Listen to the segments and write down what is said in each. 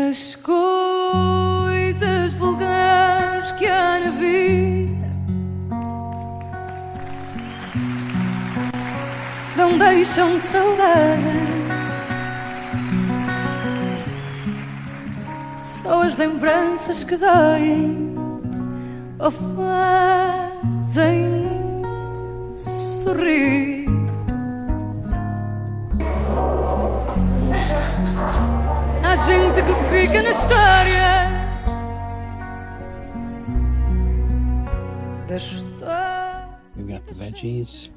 As coisas vulgares que há na vida não deixam saudade, só as lembranças que doem ou fazem sorrir. Há gente que fica na história da história. We've got the veggies.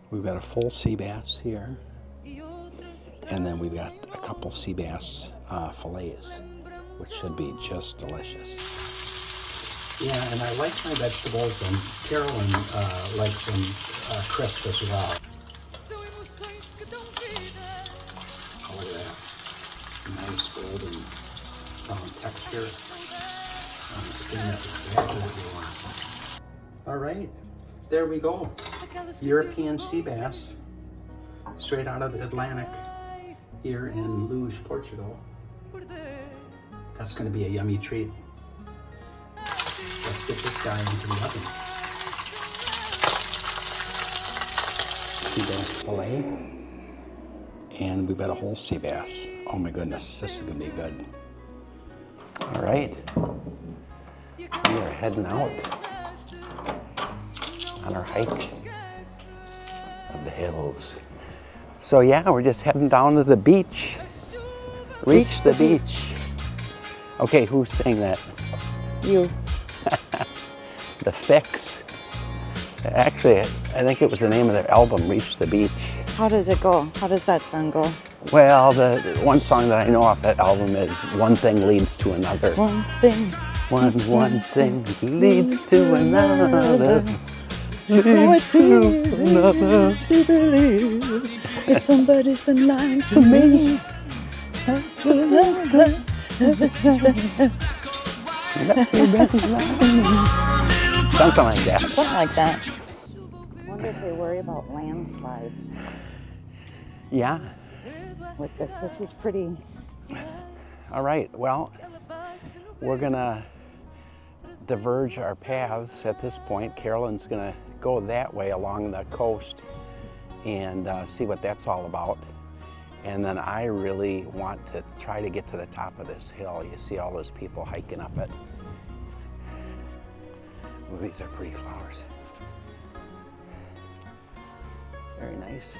We've got a full sea bass here. And then we've got a couple sea bass fillets, which should be just delicious. Yeah, and I like my vegetables, and Carolyn likes them crisp as well. Oh, look at that. Nice golden texture on the skin. That's exactly what you want. All right, there we go. European sea bass, straight out of the Atlantic here in Luge, Portugal. That's going to be a yummy treat. Let's get this guy into the oven. Sea bass fillet. And we've got a whole sea bass. Oh my goodness, this is going to be good. All right, we are heading out on our hike of the hills. So yeah, we're just heading down to the beach. Reach the beach. Okay, who's saying that? You. The Fix. Actually, I think it was the name of their album, Reach the Beach. How does it go? How does that song go? Well, the one song that I know off that album is One Thing Leads to Another. One thing. One thing leads to another. Oh, it's easy to believe that somebody's been lying to me. Something like that. Something like that. I wonder if they worry about landslides Yeah. with this. This is pretty. All right. Well, we're gonna diverge our paths at this point. Carolyn's gonna go that way along the coast and see what that's all about. And then I really want to try to get to the top of this hill. You see all those people hiking up it. Oh, these are pretty flowers. Very nice.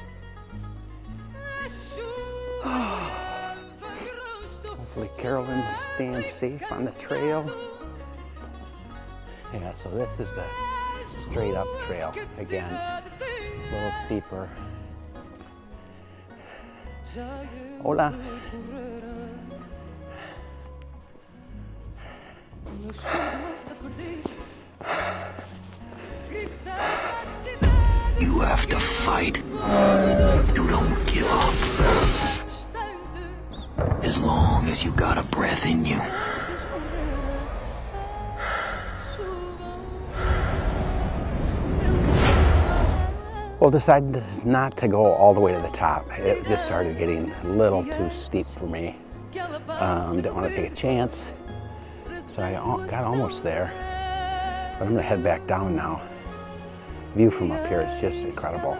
Hopefully Carolyn's staying safe on the trail. Yeah, so this is the straight up trail. Again, a little steeper. Hola. You have to fight. You don't give up. As long as you got a breath in you. Well, decided not to go all the way to the top. It just started getting a little too steep for me. Didn't want to take a chance. So I got almost there. But I'm gonna head back down now. View from up here is just incredible.